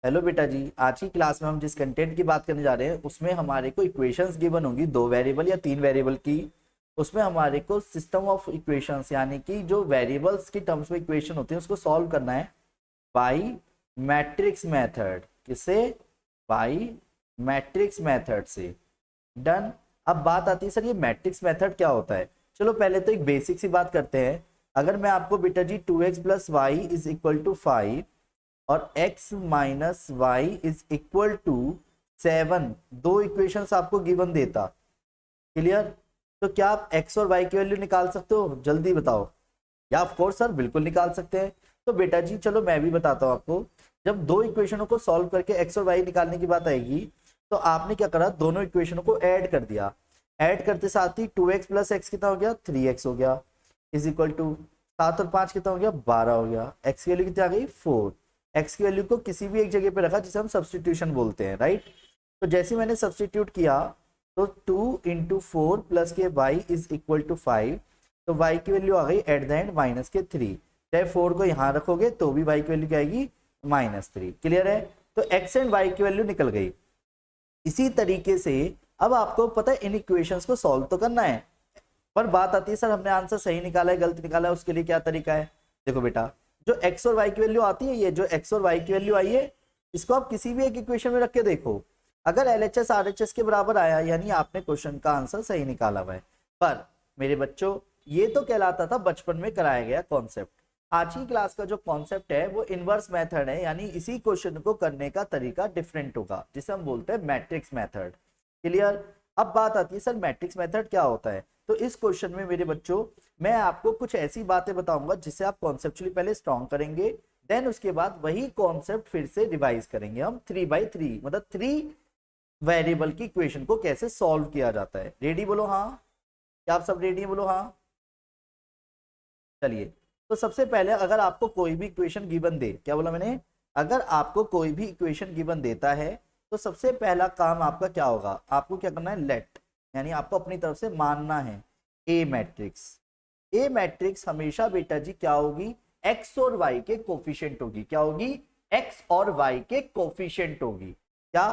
Hello बेटा जी, आज की क्लास में हम जिस कंटेंट की बात करने जा रहे हैं उसमें हमारे को इक्वेशंस गिवन होंगी, 2 वेरिएबल या 3 वेरिएबल की। उसमें हमारे को सिस्टम ऑफ इक्वेशंस यानी कि जो वेरिएबल्स की टर्म्स में इक्वेशन होती है उसको सॉल्व करना है बाई मैट्रिक्स मेथड। किससे? बाई मैट्रिक्स मेथड से। डन। अब बात आती है सर ये मैट्रिक्स मेथड क्या होता है। चलो पहले तो एक बेसिक सी बात करते हैं। अगर मैं आपको बेटा जी 2x plus y is equal to 5 और x minus y is equal to 7 दो इक्वेशंस आपको गिवन देता, क्लियर, तो क्या आप x और y की वैल्यू निकाल सकते हो? जल्दी बताओ। या ऑफ कोर्स सर बिल्कुल निकाल सकते हैं। तो बेटा जी चलो मैं भी बताता हूँ आपको। जब दो इक्वेशनों को सॉल्व करके x और y निकालने की बात आएगी तो आपने क्या करा, दोनों इक्वेशनों को ऐड कर दिया। ऐड करते साथ ही 2x प्लस एक्स कितना हो गया, 3x हो गया, इज इक्वल टू 7 और 5 कितना हो गया, 12 हो गया। x की वैल्यू कितनी आ गई, 4। x की वैल्यू को किसी भी एक जगह पे रखा जिसे हम सब्सटीट्यूशन बोलते हैं, राइट। तो जैसे मैंने सब्सटीट्यूट किया तो 2 इंटू 4 प्लस के y इज इक्वल टू 5, तो y की वैल्यू आ गई एट द एंड माइनस के 3। चाहे 4 को यहाँ रखोगे तो भी y की वैल्यू क्या आएगी, -3। क्लियर है? तो x एंड y की वैल्यू निकल गई। इसी तरीके से अब आपको पता है इन इक्वेशंस को सॉल्व तो करना है, पर बात आती है सर हमने आंसर सही निकाला है गलत निकाला है, उसके लिए क्या तरीका है। देखो बेटा, जो x और y की वैल्यू आती है, ये जो x और y की वैल्यू आई है इसको आप किसी भी एक इक्वेशन में रख के देखो। अगर LHS RHS के बराबर आया यानी आपने क्वेश्चन का आंसर सही निकाला हुआ है। पर मेरे बच्चों ये तो कहलाता था बचपन में कराया गया कॉन्सेप्ट। आज की क्लास का जो कॉन्सेप्ट है वो इनवर्स मेथड है, यानी इसी क्वेश्चन को करने का तरीका डिफरेंट होगा जिसे हम बोलते हैं मैट्रिक्स मेथड। क्लियर? अब बात आती है सर मैट्रिक्स मेथड क्या होता है। तो इस क्वेश्चन में मेरे बच्चों मैं आपको कुछ ऐसी बातें बताऊंगा जिससे आप कॉन्सेप्चुअली पहले स्ट्रॉन्ग करेंगे, देन उसके बाद वही कॉन्सेप्ट फिर से रिवाइज करेंगे हम 3 by 3, मतलब 3 वेरिएबल की इक्वेशन को कैसे सॉल्व किया जाता है। रेडी बोलो हाँ? क्या आप सब रेडी हैं? बोलो हाँ। चलिए, तो सबसे पहले अगर आपको कोई भी इक्वेशन गिवन दे, क्या बोला मैंने, अगर आपको कोई भी इक्वेशन गिवन देता है तो सबसे पहला काम आपका क्या होगा, आपको क्या करना है, लेट, यानी आपको अपनी तरफ से मानना है ए मैट्रिक्स। ए मैट्रिक्स हमेशा बेटा जी क्या होगी, एक्स और वाई के कोफिशिएंट होगी। क्या होगी? एक्स और वाई के कोफिशिएंट होगी। क्या?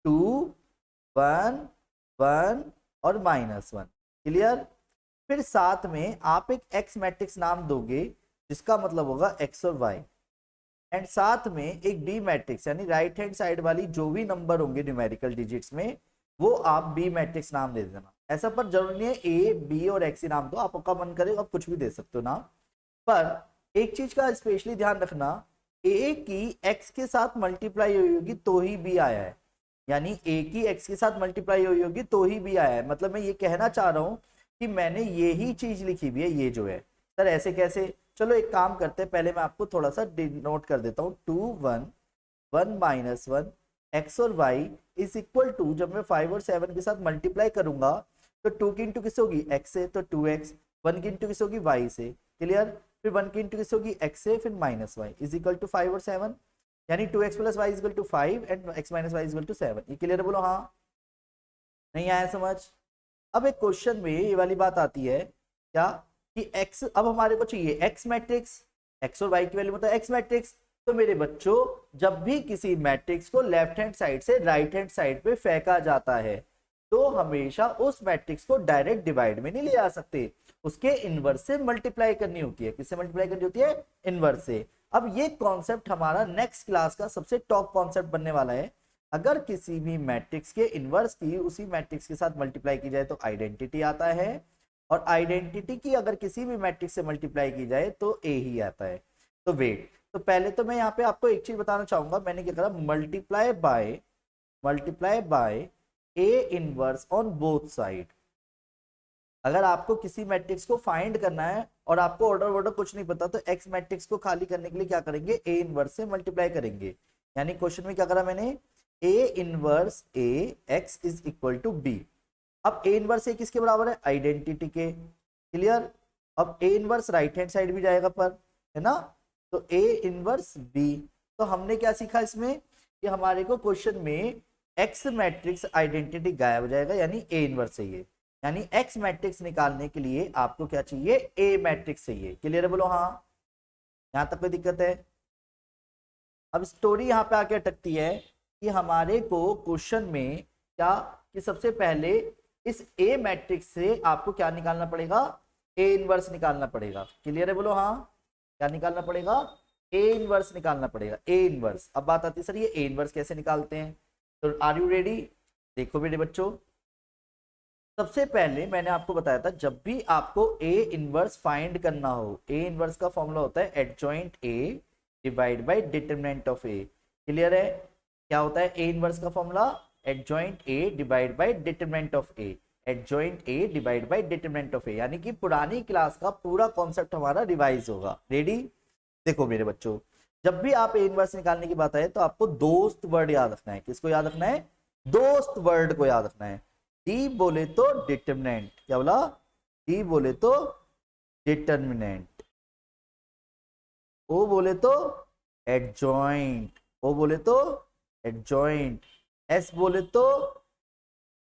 2, 1, 1 और -1। क्लियर? फिर साथ में आप एक एक्स मैट्रिक्स नाम दोगे जिसका मतलब होगा एक्स और वाई, एंड साथ में एक बी मैट्रिक्स यानी राइट हैंड साइड वाली जो भी नंबर होंगे न्यूमेरिकल डिजिट्स में वो आप बी मैट्रिक्स नाम दे देना। ऐसा पर जरूरी नहीं है ए बी और एक्स ही नाम दो, आपका मन करे आप कुछ भी दे सकते हो नाम। पर एक चीज का स्पेशली ध्यान रखना, ए की एक्स के साथ मल्टीप्लाई हुई होगी तो ही बी आया है, यानी ए की एक्स के साथ मल्टीप्लाई हुई होगी तो ही बी आया है। मतलब मैं ये कहना चाह रहा हूं कि मैंने ये ही चीज लिखी हुई है, ये जो है। सर ऐसे कैसे? चलो एक काम करते हैं, पहले मैं आपको थोड़ा सा नोट कर देता हूँ। 2, 1, 1 -1 एक्स और वाई इज इक्वल टू, जब मैं 5 और 7 के साथ मल्टीप्लाई करूंगा तो 2 की इंटू किससे होगी, एक्स से, तो 2x, 1 की इंटू किससे होगी, वाई से। क्लियर? फिर 1 की इंटू किससे होगी, एक्स से, फिर -y इज इक्वल टू 5 और 7, यानी 2x plus y is equal to 5 and x minus y is equal to 7। ये क्लियर है? बोलो हाँ। नहीं आया समझ? अब एक क्वेश्चन में ये वाली बात आती है क्या, कि x, अब हमारे को चाहिए x मैट्रिक्स, x और y की वैल्यू मतलब x मैट्रिक्स। तो मेरे बच्चों जब भी किसी मैट्रिक्स को लेफ्ट हैंड साइड से राइट हैंड साइड पे फेंका जाता है तो हमेशा उस मैट्रिक्स को डायरेक्ट डिवाइड में नहीं ले आ सकते, उसके इनवर्स से मल्टीप्लाई करनी होती है। किससे मल्टीप्लाई करनी होती है? इनवर्स से। अब ये कॉन्सेप्ट हमारा नेक्स्ट क्लास का सबसे टॉप कॉन्सेप्ट बनने वाला है। अगर किसी भी मैट्रिक्स के इनवर्स की उसी मैट्रिक्स के साथ मल्टीप्लाई की जाए तो आइडेंटिटी आता है, और आइडेंटिटी की अगर किसी भी मैट्रिक्स से मल्टीप्लाई की जाए तो ए ही आता है। तो वेट, तो पहले तो मैं यहाँ पे आपको एक चीज बताना चाहूंगा, मैंने क्या करा, multiply by A inverse on both side. अगर आपको किसी मैट्रिक्स को फाइंड करना है और आपको ऑर्डर वर्डर कुछ नहीं पता तो एक्स मैट्रिक्स को खाली करने के लिए क्या करेंगे, ए इनवर्स से मल्टीप्लाई करेंगे। यानी क्वेश्चन में क्या करा मैंने, A inverse A X is equal to B. अब ए इनवर्स ए किसके बराबर है, आइडेंटिटी के। क्लियर? अब A inverse right hand side भी जाएगा पर, है ना, तो ए इनवर्स बी। तो हमने क्या सीखा इसमें कि हमारे को क्वेश्चन में एक्स मैट्रिक्स आइडेंटिटी गायब हो जाएगा, यानी ए इनवर्स चाहिए। यानी एक्स मैट्रिक्स निकालने के लिए आपको क्या चाहिए, ए मैट्रिक्स चाहिए। क्लियर है? बोलो हाँ। यहां तक कोई दिक्कत है? अब स्टोरी यहाँ पे आके अटकती है कि हमारे को क्वेश्चन में क्या कि सबसे पहले इस ए मैट्रिक्स से आपको क्या निकालना पड़ेगा, ए इनवर्स निकालना पड़ेगा। क्लियर है, बोलो हाँ। क्या निकालना पड़ेगा, ए इनवर्स निकालना पड़ेगा, ए इनवर्स। अब बात आती है सर ये ए इनवर्स कैसे निकालते हैं, तो आर यू रेडी। देखो बेटे बच्चों, सबसे पहले मैंने आपको बताया था जब भी आपको ए इनवर्स फाइंड करना हो, ए इनवर्स का फॉर्मूला होता है adjoint A divide by determinant of A. Clear है, क्या होता है ए इनवर्स का formula, adjoint A divide by determinant of A, adjoint A divide by determinant of A. यानी कि पुरानी क्लास का पूरा कॉन्सेप्ट हमारा रिवाइज होगा। रेडी। देखो मेरे बच्चों, जब भी आप ए इनवर्स निकालने की बात आए तो आपको दोस्त वर्ड याद रखना है। किसको याद रखना है, दोस्त वर्ड को याद रखना है। डी बोले तो डिटरमिनेंट, क्या बोला, डी बोले तो डिटरमिनेंट, ओ बोले तो एडजॉइंट, ओ बोले तो एडजॉइंट, एस बोले तो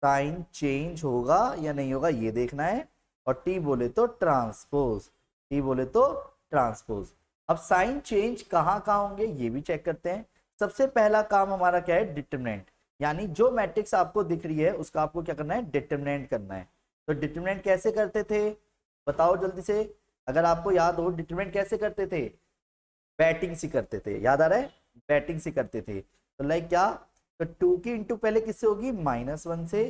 साइन चेंज होगा या नहीं होगा ये देखना है, और टी बोले तो ट्रांसपोज, टी बोले तो ट्रांसपोज। अब साइन चेंज कहाँ कहाँ होंगे ये भी चेक करते हैं। सबसे पहला काम हमारा क्या है, डिटरमिनेंट, यानी जो मैट्रिक्स आपको दिख रही है उसका आपको क्या करना है, डिटरमिनेंट करना है। तो डिटरमिनेंट कैसे करते थे बताओ जल्दी से, अगर आपको याद हो डिटरमिनेंट कैसे करते थे, बैटिंग से करते थे, याद आ रहा है, बैटिंग से करते थे। तो लाइक क्या, तो 2 की इंटू पहले किससे होगी, -1 से,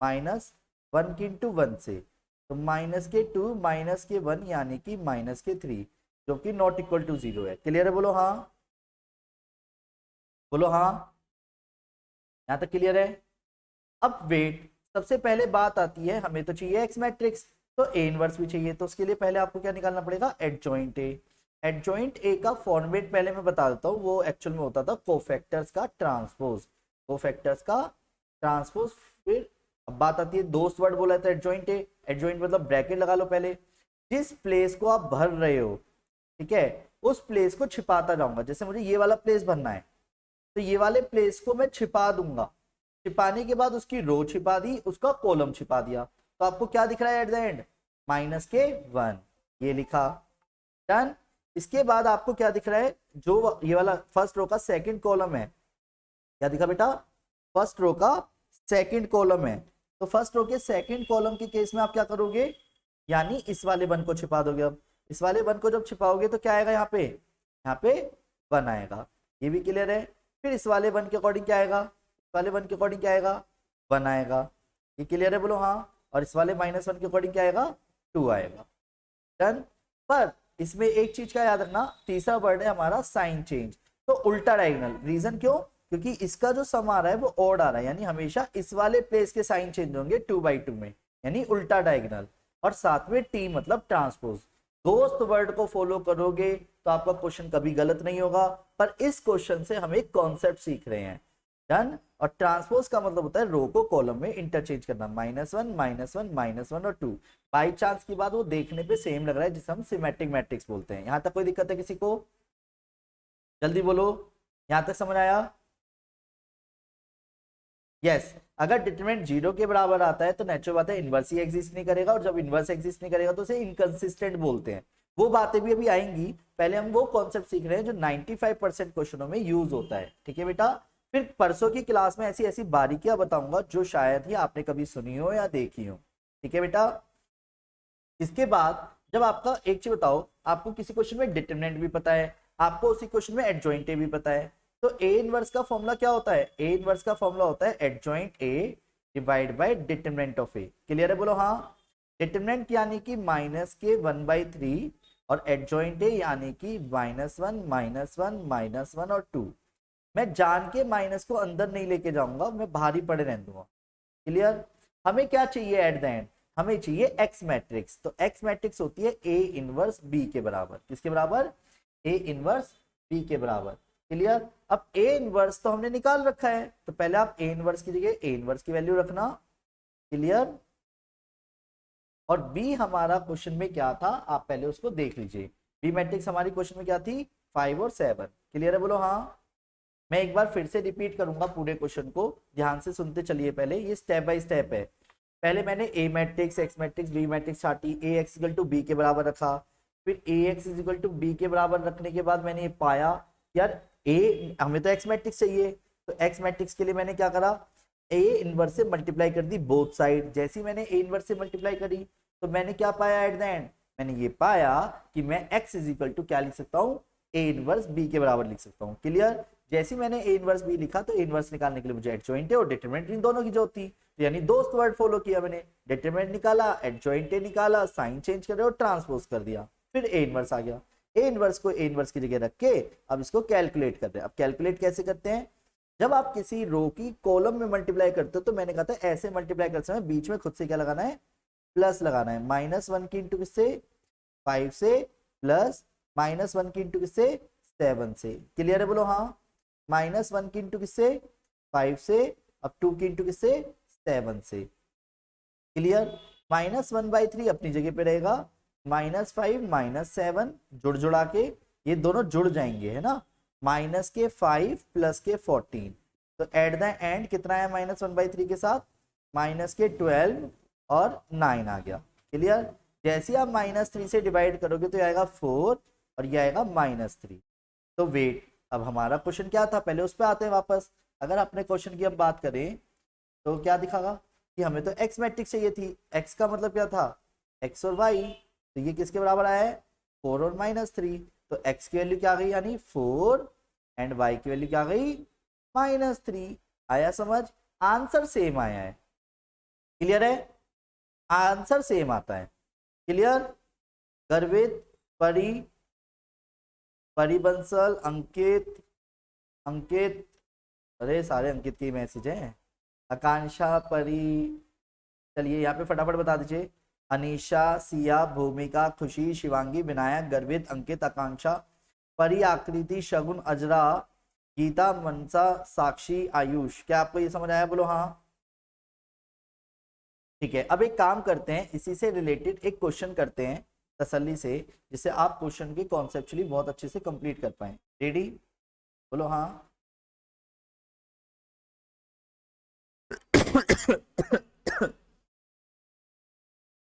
-1 की इंटू 1 से, तो -2 -1 यानी कि -3, जो कि नॉट इक्वल टू 0 है। क्लियर है, बोलो हाँ, बोलो हाँ, यहां तक क्लियर है। अब वेट, सबसे पहले बात आती है हमें तो चाहिए एक्स मैट्रिक्स, तो ए इनवर्स भी चाहिए। तो उसके लिए पहले आपको क्या निकालना पड़ेगा, एडजॉइंट ए। एडजॉइंट ए का फॉर्मेट पहले मैं बता देता हूँ, वो एक्चुअल में होता था कोफैक्टर्स का ट्रांसपोज, कोफैक्टर्स का ट्रांसपोज। फिर अब बात आती है दोस्त वर्ड बोला था एडजॉइंट ए, एडजॉइंट मतलब ब्रैकेट लगा लो पहले, जिस प्लेस को आप भर रहे हो, ठीक है, उस प्लेस को छिपाता जाऊंगा। जैसे मुझे ये वाला प्लेस भरना है तो ये वाले प्लेस को मैं छिपा दूंगा, छिपाने के बाद उसकी रो छिपा दी, उसका कॉलम छिपा दिया, तो आपको क्या दिख रहा है एट द एंड, -1 ये लिखा, डन। इसके बाद आपको क्या दिख रहा है, जो ये वाला फर्स्ट रो का सेकंड कॉलम है, क्या दिखा बेटा, फर्स्ट रो का सेकंड कॉलम है। तो फर्स्ट रो के सेकंड कॉलम के केस में आप क्या करोगे, यानी इस वाले 1 को छिपा दोगे। अब इस वाले 1 को जब छिपाओगे तो क्या आएगा, यहाँ पे 1 आएगा, ये भी क्लियर है। फिर इस वाले 1 के अकॉर्डिंग क्या आएगा, इस वाले 1 के अकॉर्डिंग क्या आएगा, 1 आएगा, ये क्लियर है, बोलो हाँ। और इस वाले -1 के अकॉर्डिंग क्या आएगा, 2 आएगा, डन। पर इसमें एक चीज का याद रखना, तीसरा वर्ड है हमारा साइन चेंज, तो उल्टा डायगोनल। रीजन क्यों, क्योंकि इसका जो सम आ रहा है वो ऑड आ रहा है, यानी हमेशा इस वाले प्लेस के साइन चेंज होंगे 2/2 में, यानी उल्टा डायगोनल। और साथ में टी मतलब ट्रांसपोज। दोस्त वर्ड को फॉलो करोगे तो आपका क्वेश्चन कभी गलत नहीं होगा। पर इस क्वेश्चन से हम एक कॉन्सेप्ट सीख रहे हैं, डन। और ट्रांसपोज का मतलब होता है रो को कॉलम में इंटरचेंज करना, -1 -1 -1 और 2। बाई चांस की बात, वो देखने पे सेम लग रहा है, जिसे हम सिमेट्रिक मैट्रिक्स बोलते हैं। यहां तक कोई दिक्कत है किसी को, जल्दी बोलो, यहां तक समझ आया, यस। अगर डिटरमिनेंट 0 के बराबर आता है तो नेचुरल बात है इनवर्स ही एग्जिस्ट नहीं करेगा, और जब इनवर्स एग्जिस्ट नहीं करेगा तो उसे इनकंसिस्टेंट बोलते हैं। वो बातें भी अभी आएंगी, पहले हम वो कॉन्सेप्ट सीख रहे हैं जो 95% क्वेश्चनों में यूज होता है, ठीक है बेटा। फिर परसों की क्लास में ऐसी ऐसी बारीकियां बताऊंगा जो शायद ही आपने कभी सुनी हो या देखी हो, ठीक है बेटा। इसके बाद जब आपका एक चीज बताओ, आपको किसी क्वेश्चन में डिटरमिनेंट भी पता है, आपको उसी क्वेश्चन में एडजॉइंट भी पता है, तो ए इनवर्स का फॉर्मूला क्या होता है, ए इनवर्स का फॉर्मूला होता है adjoint A divide by determinant of A. Clear है, बोलो हाँ। डिटरमिनेंट यानी कि -1/3 और एडजॉइंट ए यानी कि -1 -1 -1 और 2। मैं जान के माइनस को अंदर नहीं लेके जाऊंगा, मैं बाहर ही पड़े रहने दूंगा। क्लियर। हमें क्या चाहिए एट द एंड, हमें चाहिए एक्स मैट्रिक्स। तो एक्स मैट्रिक्स होती है ए इनवर्स बी के बराबर, किसके बराबर, ए इनवर्स बी के बराबर। क्लियर। अब ए इनवर्स तो हमने निकाल रखा है, तो पहले आप ए इनवर्स की जगह ए इनवर्स की वैल्यू रखना। क्लियर। और बी हमारा क्वेश्चन में क्या था आप पहले उसको देख लीजिए, बी मैट्रिक्स हमारी क्वेश्चन में क्या थी, 5 और 7। क्लियर है, बोलो हाँ। मैं एक बार फिर से रिपीट करूंगा पूरे क्वेश्चन को, ध्यान से सुनते चलिए। पहले ये स्टेप बाय स्टेप है। पहले मैंने A matrix, X matrix, B matrix छाटी, A X equal to B के बराबर रखा। फिर A X equal to B के बराबर रखने के बाद मैंने ये पाया यार ए हमें तो एक्स मैट्रिक्स चाहिए, तो एक्स मैट्रिक्स के लिए मैंने क्या करा, ए इनवर्स से मल्टीप्लाई कर दी बोथ साइड। जैसी मैंने ए इनवर्स से मल्टीप्लाई करी तो मैंने क्या पाया एट द एंड, मैंने ये पाया कि मैं x इज इक्वल टू क्या लिख सकता हूँ, ए इनवर्स बी के बराबर लिख सकता हूँ। क्लियर? जैसे मैंने ए इनवर्स बी लिखा तो ए इनवर्स निकालने के लिए मुझे एडजॉइंट और डिटरमिनेंट इन दोनों की जरूरत थी, तो यानी दोस्त वर्ड फॉलो किया मैंने, डिटरमिनेंट निकाला, एडजॉइंट निकाला, साइन चेंज कर और ट्रांसपोज कर दिया, फिर ए इनवर्स आ गया। ए इनवर्स को ए इनवर्स की जगह रख के अब इसको कैलकुलेट करते हैं। अब कैलकुलेट कैसे करते हैं, जब आप किसी रो की कॉलम में मल्टीप्लाई करते हो तो मैंने कहा था ऐसे मल्टीप्लाई करते समय बीच में खुद से क्या लगाना है, प्लस लगाना है। -1 की इंटू किससे, 5 से, प्लस -1 की इंटू किससे, 7 से। क्लियर है? बोलो हाँ। -1 की इंटू किससे, 5 से, अब 2 की इंटू किससे, 7 से। क्लियर? -1/3 अपनी जगह पे रहेगा, -5 -7 जुड़ जुड़ा के ये दोनों जुड़ जाएंगे, है ना, माइनस के 5 प्लस के 14, तो एट द एंड कितना है -1/3 के साथ, माइनस के 12 और 9 आ गया। क्लियर? जैसे आप -3 से डिवाइड करोगे तो ये आएगा 4 और ये आएगा -3। तो वेट, अब हमारा क्वेश्चन क्या था, पहले उस पर आते हैं वापस। अगर अपने क्वेश्चन की हम बात करें तो क्या दिखागा कि हमें तो एक्स मैट्रिक्स चाहिए थी, एक्स का मतलब क्या था, एक्स और वाई, तो ये किसके बराबर आया है, 4 और -3, तो x की वैल्यू क्या आ गई, यानी 4 एंड y की वैल्यू क्या आ गई, -3। आया समझ? आंसर सेम आया है। क्लियर है? आंसर सेम आता है। क्लियर? गर्वित, परी, परिबंसल, अंकित, अंकित, अरे सारे अंकित के मैसेज हैं, आकांक्षा, परी, चलिए यहाँ पे फटाफट बता दीजिए। अनीशा, सिया, भूमिका, खुशी, शिवांगी, विनायक, गर्वित, अंकित, आकांक्षा, परी, आकृति, शगुन, अजरा, गीता, मनसा, साक्षी, आयुष। क्या आपको ये समझ आया? बोलो हाँ। ठीक है, अब एक काम करते हैं, इसी से रिलेटेड एक क्वेश्चन करते हैं तसल्ली से, जिससे आप क्वेश्चन की कॉन्सेप्चुअली बहुत अच्छे से कंप्लीट कर पाए। रेडी? बोलो हाँ।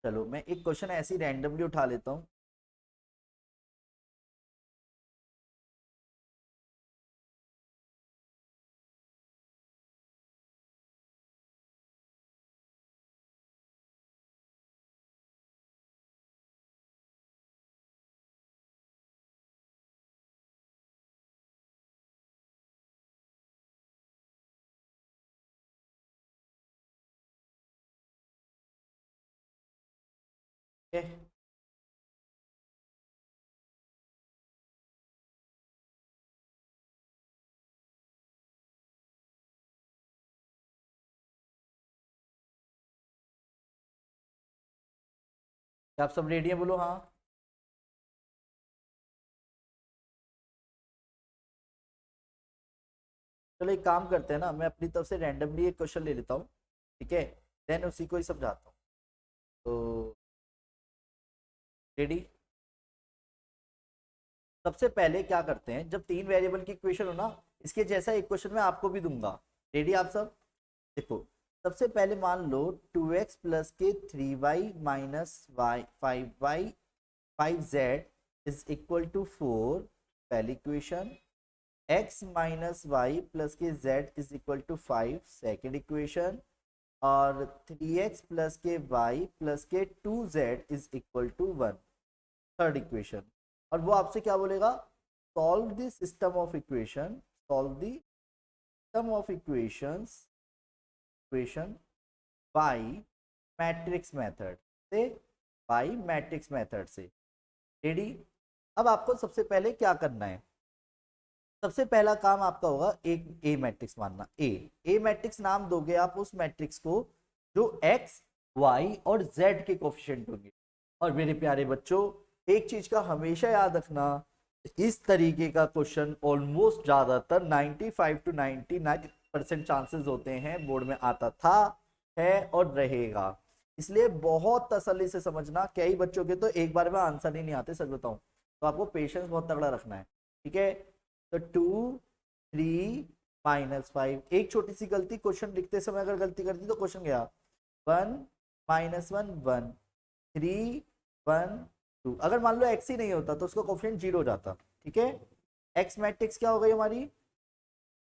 चलो मैं एक क्वेश्चन ऐसी रैंडमली उठा लेता हूँ। क्या आप सब रेडी हैं? बोलो हाँ। चलो एक काम करते हैं ना, मैं अपनी तरफ से रैंडमली एक क्वेश्चन ले लेता हूँ, ठीक है, देन उसी को ही समझाता हूँ। तो रेडी? सबसे पहले क्या करते हैं, जब 3 वेरिएबल की इक्वेशन हो ना, इसके जैसा एक क्वेश्चन मैं आपको भी दूंगा। रेडी आप सब? देखो, सबसे पहले मान लो 2x प्लस के 3y minus y 5y 5z is equal to 4, पहली equation. x minus y plus के z is equal to 5, second equation. और 3x प्लस के y प्लस के 2z is equal to 1, third equation. और वो आपसे क्या बोलेगा, solve the system of equation, solve the system of equations, equation by matrix method से, बाय मैट्रिक्स मेथड से। रेडी? अब आपको सबसे पहले क्या करना है, सबसे पहला काम आपका होगा एक ए मैट्रिक्स मानना। ए मैट्रिक्स नाम दोगे आप उस मैट्रिक्स को जो x, y और z के कोफिशिएंट होंगे। और मेरे प्यारे बच्चों, एक चीज का हमेशा याद रखना, इस तरीके का क्वेश्चन ऑलमोस्ट ज्यादातर 95 to 99% चांसेस होते हैं बोर्ड में आता था, है और रहेगा। इसलिए बहुत तसल्ली से समझना, कई बच्चों के तो एक बार में आंसर ही नहीं आते, सच बताऊं तो आपको पेशेंस बहुत तगड़ा रखना है। ठीक है, तो 2 3 -5, एक छोटी सी गलती क्वेश्चन लिखते समय अगर गलती कर दी तो क्वेश्चन गया। 1 -1 1 3 1 2, अगर मान लो x ही नहीं होता तो उसका कोफिशिएंट 0 हो जाता। ठीक है, एक्स मैट्रिक्स क्या हो गई हमारी,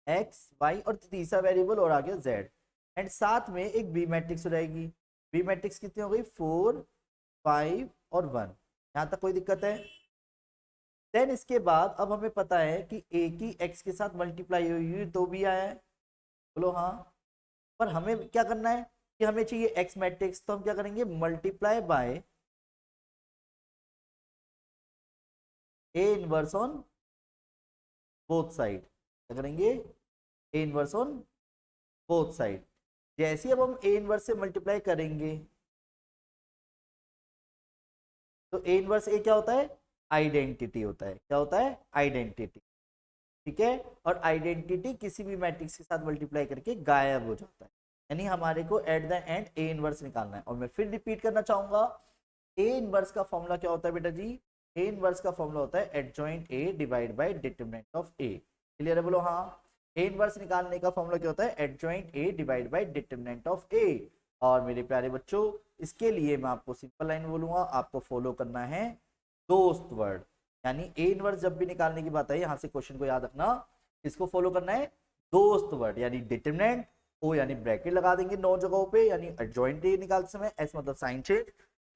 एक्स वाई और तीसरा वेरिएबल और आ गया जेड, एंड साथ में एक बी मैट्रिक्स हो जाएगी। बी मैट्रिक्स कितनी हो गई, 4 5 और 1। यहाँ तक कोई दिक्कत है? देन इसके बाद अब हमें पता है कि ए की एक्स के साथ मल्टीप्लाई हुई हुई तो भी आया है, बोलो हाँ। पर हमें क्या करना है कि हमें चाहिए एक्स मैट्रिक्स, तो हम क्या करेंगे, multiply by A inverse on both side. क्या करेंगे, A inverse on both side. जैसे ही अब हम ए इनवर्स से मल्टीप्लाई करेंगे तो ए इनवर्स ए क्या होता है, आइडेंटिटी होता है। क्या होता है, आइडेंटिटी। ठीक है, और आइडेंटिटी किसी भी मैट्रिक्स के साथ मल्टीप्लाई करके गायब हो जाता है। यानी हमारे को at the end A inverse निकालना है। और मैं फिर रिपीट करना चाहूंगा, ए इनवर्स का फॉर्मूला क्या होता है बेटा जी, ए इनवर्स का फॉर्मूला होता है adjoint A divide by determinant of A. Clear है, बोलो हाँ। ए इनवर्स निकालने का फॉर्मूला क्या होता है, adjoint A divide by determinant of A. और मेरे प्यारे बच्चों, इसके लिए मैं आपको सिंपल लाइन बोलूंगा, आपको फॉलो करना है दोस्त वर्ड। यानी ए इनवर्स जब भी निकालने की बात आई, यहां से क्वेश्चन को याद रखना, इसको फॉलो करना है दोस्त वर्ड। यानी डिटरमिनेंट, ओ यानी ब्रैकेट लगा देंगे 9 जगहों पे, यानी एडजॉइंट ए निकालते समय, एस मतलब साइन चेंज,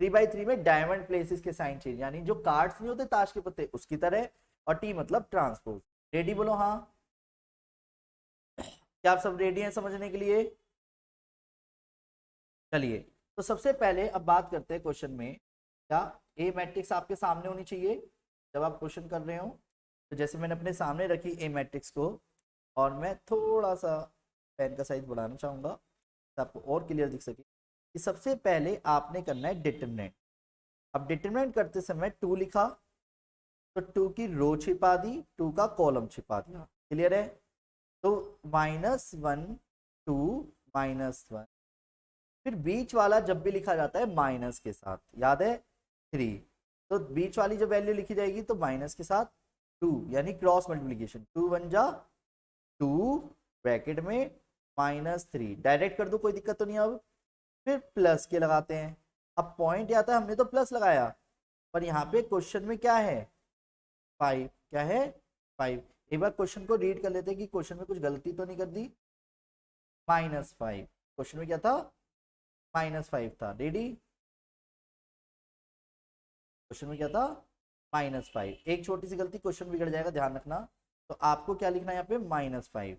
3/3 में डायमंड प्लेसेस के साइन चेंज, यानी जो कार्ड्स नहीं होते ताश के पत्ते उसकी तरह, और टी मतलब ट्रांसपोज। रेडी, बोलो हाँ। क्या आप सब रेडी हैं समझने के लिए? चलिए, तो सबसे पहले अब बात करते हैं क्वेश्चन में, क्या ए मैट्रिक्स आपके सामने होनी चाहिए जब आप क्वेश्चन कर रहे हो। तो जैसे मैंने अपने सामने रखी ए मैट्रिक्स को, और मैं थोड़ा सा पेन का साइज बढ़ाना चाहूँगा तो आपको और क्लियर दिख सके, कि सबसे पहले आपने करना है डिटरमिनेंट। अब डिटरमिनेंट करते समय 2 लिखा, तो 2 की रो छिपा दी, 2 का कॉलम छिपा दिया। क्लियर है? तो -1 2 -1, फिर बीच वाला जब भी लिखा जाता है माइनस के साथ, याद है 3, तो बीच वाली जब वैल्यू लिखी जाएगी तो माइनस के साथ 2, यानी क्रॉस मल्टीप्लीकेशन, 2 1 जा 2 ब्रैकेट में -3, डायरेक्ट कर दो कोई दिक्कत तो नहीं। अब फिर प्लस के लगाते हैं। अब पॉइंट आता है, हमने तो प्लस लगाया, पर यहाँ पे क्वेश्चन में क्या है, 5। क्या है, 5। एक बार क्वेश्चन को रीड कर लेते हैं कि क्वेश्चन में कुछ गलती तो नहीं कर दी। -5, क्वेश्चन में क्या था, -5 था। रेडी, क्वेश्चन में क्या था, -5। एक छोटी सी गलती क्वेश्चन बिगड़ जाएगा, ध्यान रखना। तो आपको क्या लिखना है यहाँ पे, -5,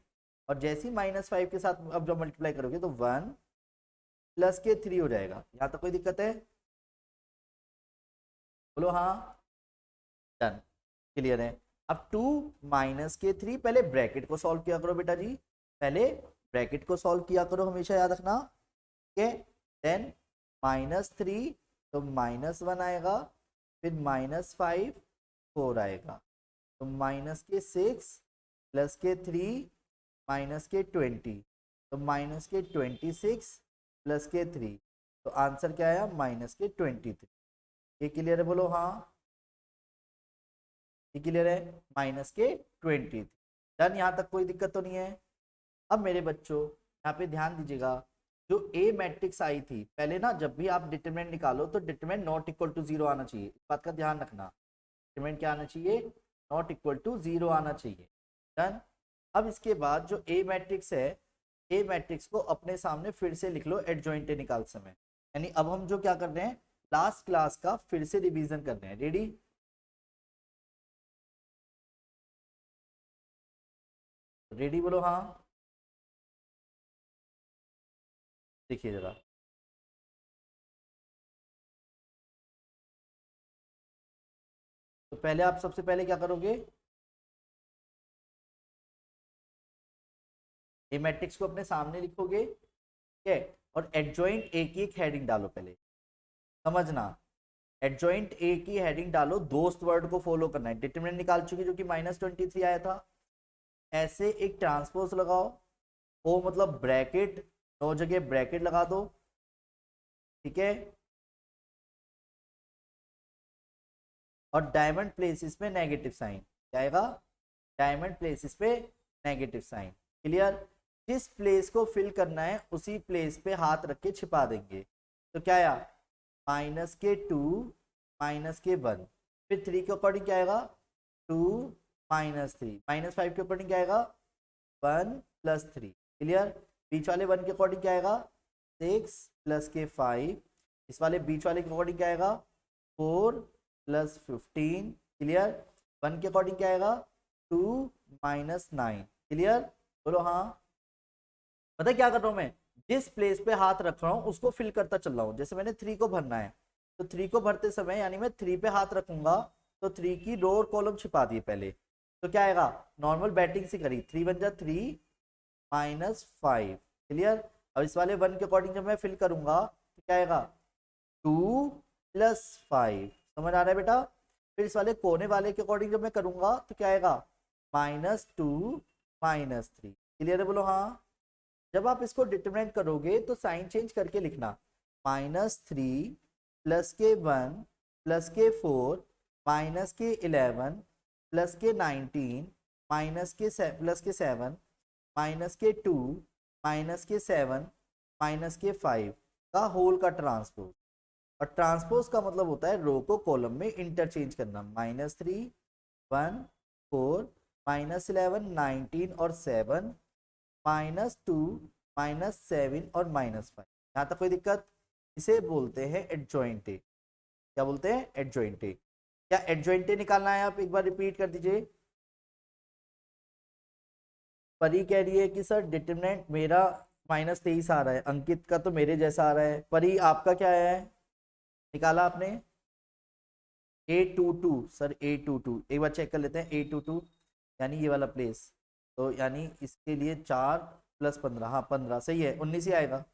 और जैसे ही -5 के साथ अब जब मल्टीप्लाई करोगे तो 1 प्लस के 3 हो जाएगा। यहाँ तक कोई दिक्कत है, बोलो हाँ। डन, क्लियर है। अब 2 के 3, पहले ब्रैकेट को सॉल्व किया करो बेटा जी, पहले ब्रैकेट को सॉल्व किया करो, हमेशा याद रखना। ठीक है, देन -3, तो -1 आएगा, फिर -5 4 आएगा, तो -6 प्लस के 3 -20, तो -26 प्लस के 3, तो आंसर क्या आया, -23। ये क्लियर है, बोलो हाँ। ये क्लियर है, -23। डन, यहाँ तक कोई दिक्कत तो नहीं है। अब मेरे बच्चों यहाँ पे ध्यान दीजिएगा, जो ए मैट्रिक्स आई थी पहले ना, जब भी आप डिटरमिनेंट निकालो तो डिटरमिनेंट नॉट इक्वल टू 0 आना चाहिए, इस बात का ध्यान रखना। डिटरमिनेंट क्या आना चाहिए, नॉट इक्वल टू 0 आना चाहिए। डन। अब इसके बाद जो ए मैट्रिक्स है, ए मैट्रिक्स को अपने सामने फिर से लिख लो एडजॉइंट ए निकाल समय। यानी अब हम जो क्या कर रहे हैं, लास्ट क्लास का फिर से रिवीजन कर रहे हैं। रेडी, रेडी बोलो हाँ। देखिए जरा, तो पहले आप सबसे पहले क्या करोगे, ए मैट्रिक्स को अपने सामने लिखोगे, ठीक है, और एडजॉइंट ए की एक हेडिंग डालो। पहले समझना, एडजॉइंट ए की हेडिंग डालो, दोस्त वर्ड को फॉलो करना है। डिटरमिनेंट निकाल चुके जो कि -23 आया था, ऐसे एक ट्रांसपोज लगाओ, ओ मतलब ब्रैकेट, 9 जगह ब्रैकेट लगा दो। ठीक है, और डायमंड प्लेसेस पे नेगेटिव साइन, क्या आएगा, डायमंड प्लेसेस पे नेगेटिव साइन। क्लियर, जिस प्लेस को फिल करना है उसी प्लेस पे हाथ रख के छिपा देंगे। तो क्या आया, -2 -1, फिर 3 के अकॉर्डिंग क्या आएगा, 2 -3, -5 के अकॉर्डिंग क्या आएगा 1 + 3, क्लियर। बीच वाले 1 के अकॉर्डिंग क्या आएगा 6 + के 5, इस वाले बीच वाले के अकॉर्डिंग क्या आएगा 4 + 15, क्लियर। 1 के अकॉर्डिंग क्या आएगा 2 - 9, क्लियर। बोलो हाँ। पता है क्या कर रहा हूँ मैं, जिस प्लेस पे हाथ रख रहा हूँ उसको फिल करता चल रहा हूँ। जैसे मैंने 3 को भरना है, तो 3 को भरते समय यानी मैं 3 पे हाथ रखूंगा तो 3 की रो और कॉलम छिपा दिए पहले, तो क्या आएगा नॉर्मल बैटिंग से करी 3 × 3 -5, क्लियर। अब इस वाले 1 के अकॉर्डिंग जब मैं फिल करूंगा तो क्या आएगा 2 + 5, समझ आ रहा है बेटा। फिर इस वाले कोने वाले के अकॉर्डिंग जब मैं करूंगा तो क्या आएगा -2 -3, क्लियर है, बोलो हाँ। जब आप इसको डिटरमिनेंट करोगे तो साइन चेंज करके लिखना -3 + के 1 + के 4 - के 11 + के 19 - के +के 7 -के 2 -के 7 -के 5 का होल का ट्रांसपोज। और ट्रांसपोज का मतलब होता है रो को कॉलम में इंटरचेंज करना, -3 1 4 -11 19 और 7 -2 -7 और -5। यहाँ तक कोई दिक्कत। इसे बोलते हैं एडजॉइंटे। क्या बोलते हैं एडजॉइंटे। क्या एडजॉइंटे निकालना है, आप एक बार रिपीट कर दीजिए। परी कह रही है कि सर डिटरमिनेंट मेरा -23 आ रहा है, अंकित का तो मेरे जैसा आ रहा है। परी आपका क्या है, निकाला आपने A22, सर A22 एक बार चेक कर लेते हैं। A22 यानी ये वाला प्लेस, तो यानी इसके लिए 4 + 15, हाँ 15 सही है, 19 ही आएगा।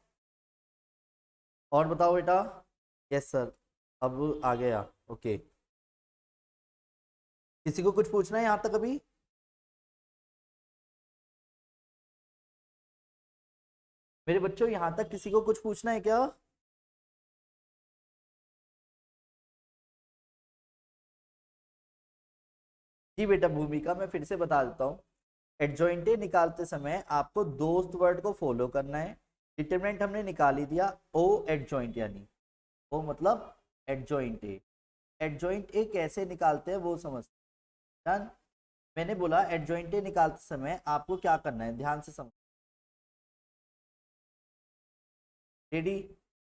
और बताओ बेटा। यस सर, अब आ गया, ओके। किसी को कुछ पूछना है यहाँ तक अभी। मेरे बच्चों यहाँ तक किसी को कुछ पूछना है क्या। जी बेटा भूमिका, मैं फिर से बता देता हूँ। एडजॉइंटे निकालते समय आपको दोस्त वर्ड को फॉलो करना है। डिटरमिनेंट हमने निकाल ही दिया, ओ एडजॉइंट, यानी ओ मतलब एडजॉइंटे। एडजॉइंट ए कैसे निकालते हैं वो समझते हैं। डन। मैंने बोला एडजॉइंटे निकालते समय आपको क्या करना है, ध्यान से समझ। रेडी।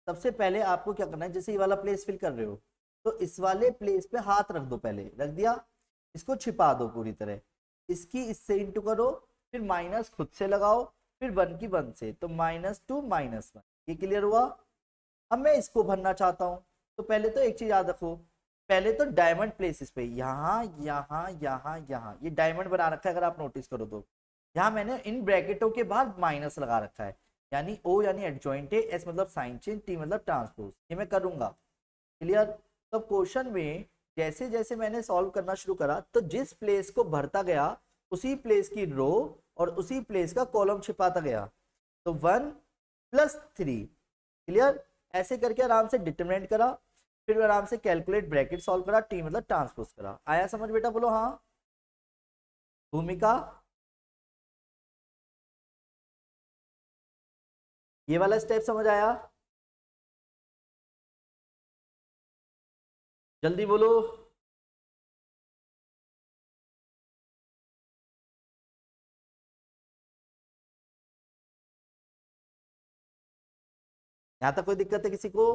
सबसे पहले आपको क्या करना है, जैसे ये वाला प्लेस फिल कर रहे हो तो इस वाले प्लेस पे हाथ रख दो, पहले रख दिया, इसको छिपा दो पूरी तरह, इसकी इससे इंटू करो, फिर माइनस खुद से लगाओ, फिर 1 की 1 से, तो -2 -1, ये क्लियर हुआ। अब मैं इसको भरना चाहता हूँ, तो पहले तो एक चीज याद रखो, पहले तो डायमंड प्लेसेस पे यहाँ यहाँ यहाँ यहाँ ये डायमंड बना रखा है, अगर आप नोटिस करो तो यहाँ मैंने इन ब्रैकेटों के बाद माइनस लगा रखा है, यानी ओ यानी एडजॉइंट है, एस मतलब साइन चेंज, टी मतलब ट्रांसपोज, ये मैं करूंगा, क्लियर। तो क्वेश्चन में जैसे जैसे मैंने सॉल्व करना शुरू करा तो जिस प्लेस को भरता गया उसी प्लेस की रो और उसी प्लेस का कॉलम छिपाता गया, तो 1 + 3, क्लियर। ऐसे करके आराम से डिटरमिनेंट करा, फिर आराम से कैलकुलेट ब्रैकेट सॉल्व करा, टी मतलब ट्रांसपोज करा। आया समझ बेटा, बोलो हाँ। भूमिका, ये वाला स्टेप समझ आया, जल्दी बोलो। यहां तक कोई दिक्कत है किसी को।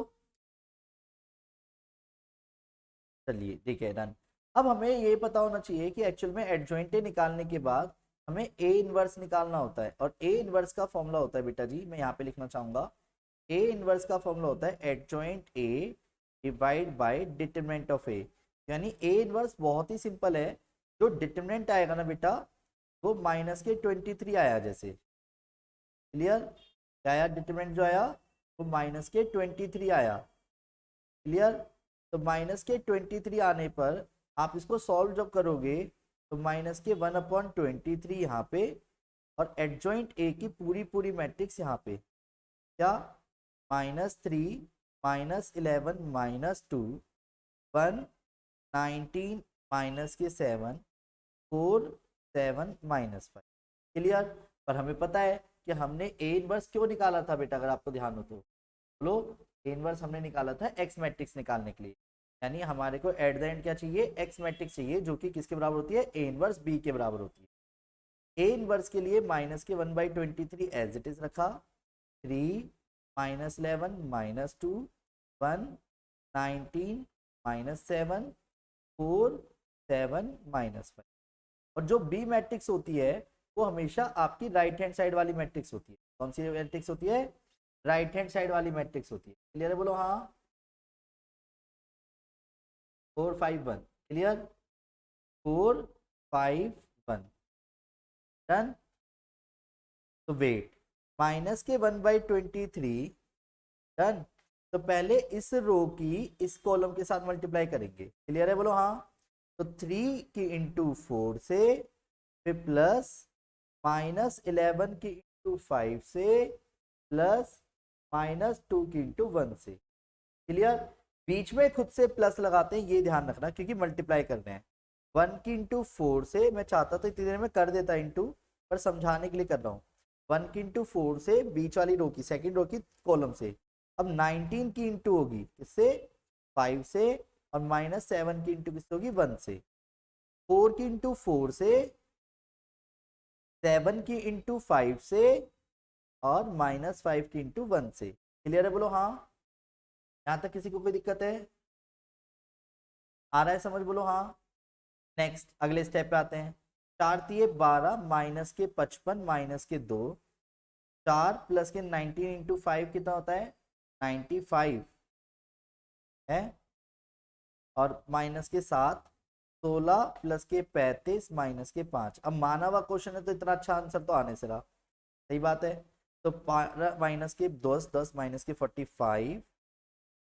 चलिए ठीक है, डन। अब हमें ये पता होना चाहिए कि एक्चुअल में एडजॉइंटे निकालने के बाद हमें ए इनवर्स निकालना होता है, और ए इनवर्स का फॉर्मूला होता है बेटा जी, मैं यहाँ पे लिखना चाहूंगा। ए इनवर्स का फॉर्मूला होता है adjoint A divide by determinant of A, यानी ए इनवर्स बहुत ही सिंपल है। जो डिटरमिनेंट आएगा ना बेटा वो -23 आया, जैसे क्लियर, क्या आया डिटरमिनेंट जो आया वो -23 आया, क्लियर। तो -23 आने पर आप इसको सॉल्व जब करोगे तो -1/23 यहाँ पे, और एडजॉइंट ए की पूरी पूरी मैट्रिक्स यहाँ पे, क्या -3 -11 -2 1 19 -7 4 7 -5, क्लियर। पर हमें पता है कि हमने ए इनवर्स क्यों निकाला था बेटा, अगर आपको ध्यान हो तो बोलो। ए इनवर्स हमने निकाला था एक्स मैट्रिक्स निकालने के लिए, यानी हमारे को एट द एंड क्या चाहिए, एक्स मैट्रिक्स चाहिए जो कि किसके बराबर होती है, ए इनवर्स बी के बराबर होती है। ए इनवर्स के लिए माइनस के 1/23 एज इट इज रखा, 3 -11 -2 1 19 -7 4 7 -5। और जो बी मैट्रिक्स होती है वो हमेशा आपकी राइट हैंड साइड वाली मैट्रिक्स होती है। कौन सी मैट्रिक्स होती है, राइट हैंड साइड वाली मैट्रिक्स होती है। क्लियर है, बोलो हाँ। 4 5 1 क्लियर, 4 5 1 डन। तो वेट, माइनस के 1/23 डन। तो पहले इस रो की इस कॉलम के साथ मल्टीप्लाई करेंगे। क्लियर है, बोलो हाँ। तो 3 की इंटू 4 से, फिर प्लस -11 की इंटू 5 से, प्लस -2 की इंटू 1 से। क्लियर, बीच में खुद से प्लस लगाते हैं, ये ध्यान रखना क्योंकि मल्टीप्लाई कर रहे हैं। 1 की इंटू 4 से, मैं चाहता तो इतनी देर में कर देता इंटू, पर समझाने के लिए कर रहा हूँ। 1 की इंटू 4 से बीच वाली रो की, सेकंड रो की कॉलम से। अब 19 की इंटू होगी किससे, 5 से, और -7 की इंटू किससे होगी, 1 से। 4 की इंटू 4 से, 7 की इंटू 5 से, और -5 की इंटू 1 से। क्लियर है, बोलो हाँ। यहाँ तक किसी को कोई दिक्कत है, आ रहा है समझ, बोलो हाँ। नेक्स्ट अगले स्टेप पे आते हैं। 4 तिये 12 माइनस के 55 माइनस के 2, 4 प्लस के 19 इंटू 5 कितना होता है, 95 है, और माइनस के 7, 16 प्लस के 35 माइनस के 5। अब माना हुआ क्वेश्चन है तो इतना अच्छा आंसर तो आने से रहा, सही बात है। तो माइनस के 10 10 माइनस के 45,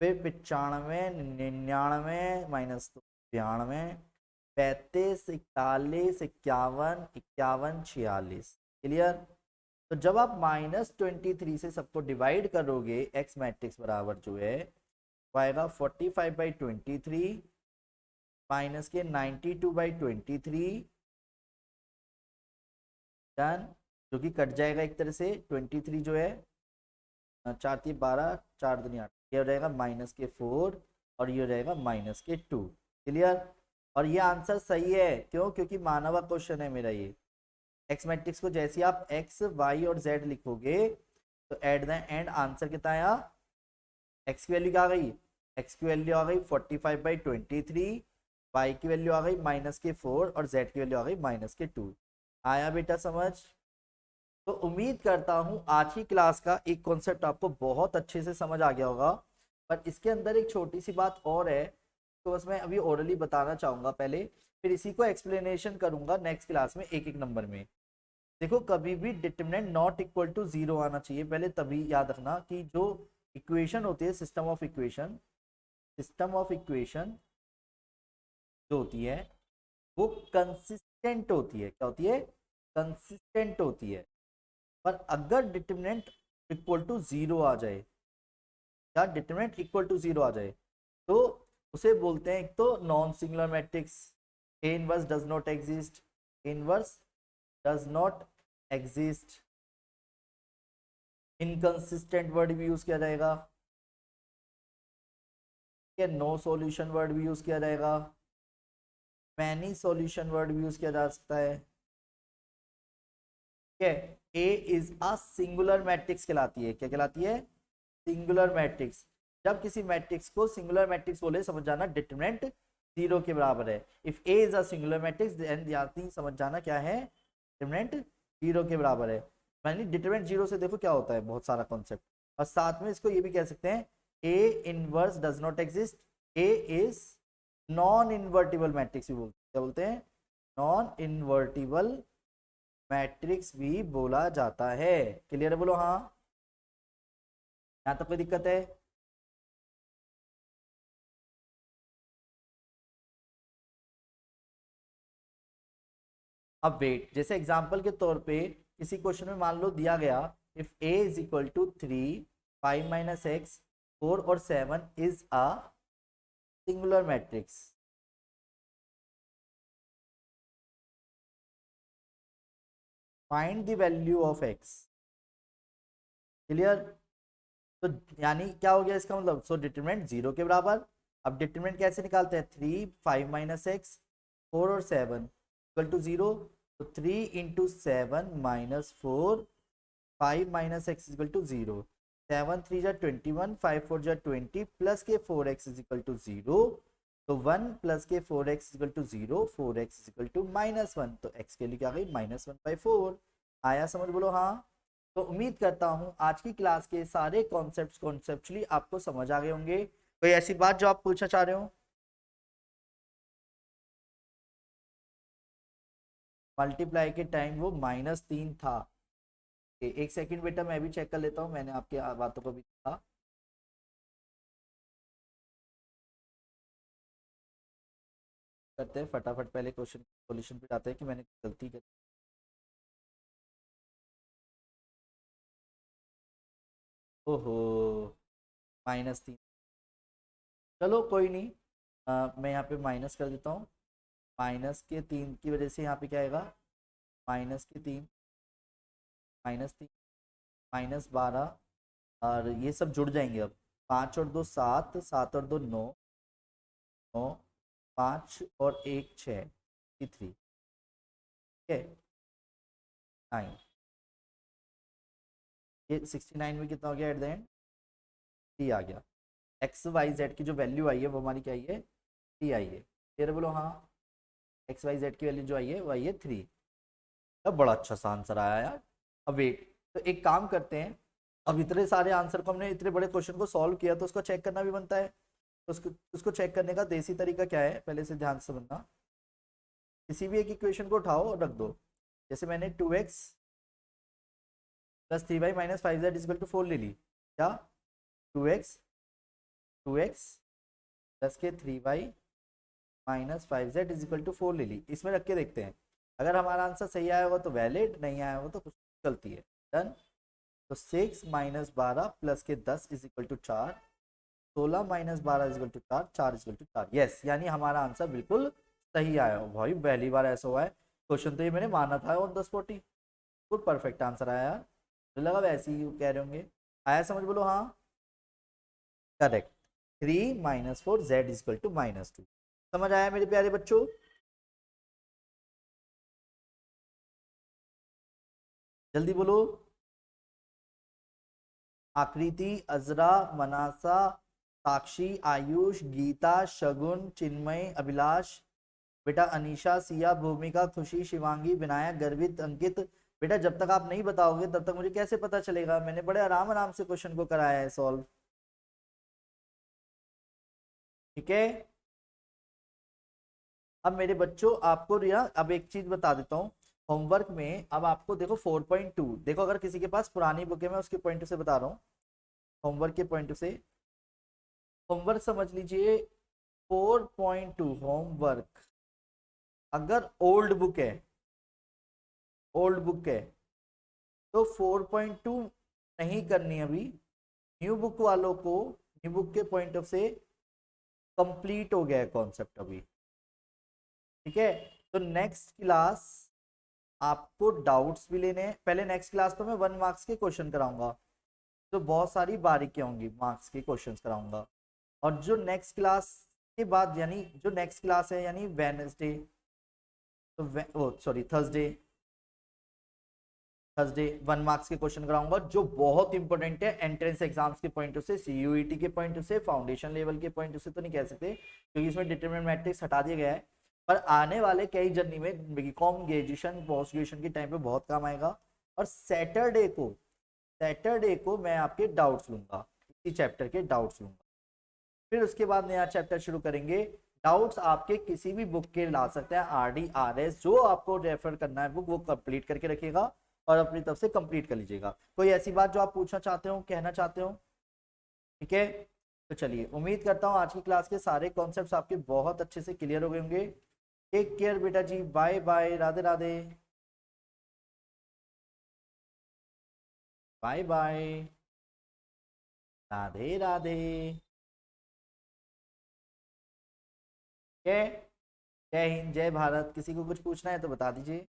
फिर 95 99 माइनस 92, 35 41 51 51 46। क्लियर। तो जब आप -23 से सबको डिवाइड करोगे, एक्स मैट्रिक्स बराबर जो है वो आएगा 45/23 माइनस के 92/23 डन, जो कि कट जाएगा एक तरह से। 23 जो है 4 3 12 4 दूनी 8, ये रहेगा -4 और ये रहेगा -2। क्लियर। और ये आंसर सही है, क्यों, क्योंकि माना हुआ क्वेश्चन है मेरा ये। एक्स मैट्रिक्स को जैसे आप एक्स वाई और जेड लिखोगे तो एट द एंड आंसर कितना आया, एक्स की वैल्यू क्या आ गई, एक्स की वैल्यू आ गई 45/23, वाई की वैल्यू आ गई -4 और जेड की वैल्यू आ गई -2। आया बेटा समझ। तो उम्मीद करता हूं आज की क्लास का एक कॉन्सेप्ट आपको बहुत अच्छे से समझ आ गया होगा। पर इसके अंदर एक छोटी सी बात और है, तो बस मैं अभी ओरली बताना चाहूंगा पहले, फिर इसी को एक्सप्लेनेशन करूंगा नेक्स्ट क्लास में एक एक नंबर में। देखो, कभी भी डिटरमिनेंट नॉट इक्वल टू 0 आना चाहिए पहले, तभी याद रखना कि जो इक्वेशन होती है, सिस्टम ऑफ इक्वेशन जो होती है वो कंसिस्टेंट होती है। क्या होती है, कंसिस्टेंट होती है। पर अगर डिटरमिनेंट इक्वल टू 0 आ जाए, क्या डिटरमिनेंट इक्वल टू 0 आ जाए, तो उसे बोलते हैं एक तो non singular matrix, A inverse does not exist, inverse does not exist, inconsistent word भी यूज किया जाएगा, नो सॉल्यूशन वर्ड भी यूज किया जाएगा, मैनी सॉल्यूशन वर्ड भी यूज किया जा सकता है। ठीक है, ए इज अ सिंगुलर मैट्रिक्स कहलाती है। क्या कहलाती है, सिंगुलर मैट्रिक्स। जब किसी मैट्रिक्स को सिंगुलर मैट्रिक्स बोले, समझ जाना डिटरमिनेंट 0 के बराबर है। If A is a singular matrix then समझ जाना क्या है, डिटरमिनेंट 0 के बराबर है। यानी डिटरमिनेंट 0 से देखो क्या होता है, बहुत सारा कॉन्सेप्ट। और साथ में इसको ये भी कह सकते हैं, A inverse does not exist, A is non invertible matrix भी बोलते हैं। क्या बोलते हैं, नॉन इन्वर्टिबल मैट्रिक्स भी बोला जाता है। क्लियर है, बोलो हाँ। यहाँ तक कोई दिक्कत है, अब वेट, जैसे एग्जांपल के तौर पे किसी क्वेश्चन में मान लो दिया गया, if a is equal to 3 5 minus x 4 और 7 is a singular matrix, find the value of x। Clear. तो यानी क्या हो गया इसका मतलब, सो डिटरमिनेंट 0 के बराबर, अब डिटरमिनेंट कैसे निकालते हैं, 3 5 माइनस एक्स 4 और 7 इक्वल टू 0, तो 3 into 7 minus 4 5 minus x equal to 0, 7 3 जा 21 5 4 जा 20 प्लस के 4x इज इक्वल टू 0, तो 1 प्लस के 4x equal to 0, 4x equal to -1, तो x के लिए क्या गई -1/4। आया समझ, बोलो हाँ। तो उम्मीद करता हूँ आज की क्लास के सारे कॉन्सेप्ट्स कॉन्सेप्चुअली आपको समझ आ गए होंगे। कोई ऐसी बात जो आप पूछना चाह रहे हो? मल्टीप्लाई के टाइम वो -3 था। एक सेकंड बेटा, मैं भी चेक कर लेता हूँ, मैंने आपकी बातों को भी देखा। करते हैं फटाफट, पहले क्वेश्चन सॉल्यूशन पे जाते हैं कि मैंने गलती कर। ओहो, -3, चलो कोई नहीं। मैं यहाँ पे माइनस कर देता हूँ। -3 की वजह से यहाँ पे क्या आएगा, -3 -3 -12, और ये सब जुड़ जाएंगे अब। 5 और 2 7, 7 और 2 9, 9 5 और 1 6, 3, ठीक है 9। ये 69 में कितना हो गया एट द एंड, 3 आ गया। एक्स वाई जेड की जो वैल्यू आई है वो हमारी क्या आई है, 3 आई है। फिर बोलो हाँ, एक्स वाई जेड की वैल्यू जो आई है वो आई है 3। अब बड़ा अच्छा सा आंसर आया यार। अब वेट, तो एक काम करते हैं, अब इतने सारे आंसर को हमने, इतने बड़े क्वेश्चन को सॉल्व किया, तो उसको चेक करना भी बनता है। तो उसको चेक करने का देसी तरीका क्या है, पहले से ध्यान से समझना। किसी भी एक इक्वेशन को उठाओ और रख दो। जैसे मैंने 2x plus 3y minus 5z is equal to 4 ले ली, क्या 2x प्लस के 3y minus 5z is equal to 4 ले ली, इसमें रख के देखते हैं। अगर हमारा आंसर सही आया होगा तो वैलिड, नहीं आया होगा तो कुछ गलती है। डन। तो 6 माइनस 12 प्लस के 10 is equal to 4, 16 minus 12 is equal to 4, 4 is equal to 4। Yes, यानी हमारा आंसर बिल्कुल सही आया हो। भाई पहली बार ऐसा हुआ है, क्वेश्चन तो ये मैंने माना था ऑन द स्पॉट ही, बिल्कुल परफेक्ट आंसर आया यार। मुझे लगा वैसे ही कह रहे होंगे। आया समझ, बोलो हाँ। Correct, 3 - 4 z is equal to -2। समझ आया मेरे प्यारे बच्चों? जल्दी बोलो। आकृति, अजरा, मनासा, साक्षी, आयुष, गीता, शगुन, चिन्मय, अभिलाष, बेटा अनीशा, सिया, भूमिका, खुशी, शिवांगी, विनायक, गर्वित, अंकित। बेटा जब तक आप नहीं बताओगे तब तक मुझे कैसे पता चलेगा? मैंने बड़े आराम आराम से क्वेश्चन को कराया है सॉल्व, ठीक है। अब मेरे बच्चों आपको रिया, अब एक चीज बता देता हूँ। होमवर्क में अब आपको देखो 4.2, देखो अगर किसी के पास पुरानी बुक है, मैं उसके पॉइंट से बता रहा हूँ, होमवर्क के पॉइंट से। होमवर्क समझ लीजिए, 4.2 होमवर्क, अगर ओल्ड बुक है तो 4.2 नहीं करनी अभी। न्यू बुक वालों को, न्यू बुक के पॉइंट ऑफ से कंप्लीट हो गया है कॉन्सेप्ट अभी, ठीक है। तो नेक्स्ट क्लास आपको डाउट्स भी लेने हैं। पहले नेक्स्ट क्लास तो मैं 1 मार्क्स के क्वेश्चन कराऊंगा, तो बहुत सारी बारीकियां होंगी, मार्क्स के क्वेश्चन कराऊंगा। और जो नेक्स्ट क्लास के बाद, यानी जो नेक्स्ट क्लास है यानी वेडनेसडे, तो ओ सॉरी थर्सडे 1 मार्क्स के क्वेश्चन कराऊंगा, जो बहुत इंपॉर्टेंट है एंट्रेंस एग्जाम्स के पॉइंट से, सीयूईटी के पॉइंट से, फाउंडेशन लेवल के पॉइंट से तो नहीं कह सकते क्योंकि इसमें डिटरमिनेंट मैट्रिक्स हटा दिया गया है, पर आने वाले कई जर्नी में बीकॉम ग्रेजुएशन पोस्ट ग्रेजुएशन के टाइम पे बहुत काम आएगा। और सैटरडे को मैं आपके डाउट्स लूंगा, इसी चैप्टर के डाउट्स लूंगा। फिर उसके बाद नया चैप्टर शुरू करेंगे। डाउट्स आपके किसी भी बुक के ला सकते हैं, आरडी आरएस, जो आपको रेफर करना है बुक वो कंप्लीट करके रखिएगा और अपनी तरफ से कंप्लीट कर लीजिएगा। कोई ऐसी बात जो आप पूछना चाहते हो, कहना चाहते हो? ठीक है, तो चलिए, उम्मीद करता हूँ आज की क्लास के सारे कॉन्सेप्ट्स आपके बहुत अच्छे से क्लियर हो गए होंगे। टेक केयर बेटा जी, bye bye, Radhe Radhe, bye bye, Radhe Radhe. जय जय हिंद, जय भारत। किसी को कुछ पूछना है तो बता दीजिए।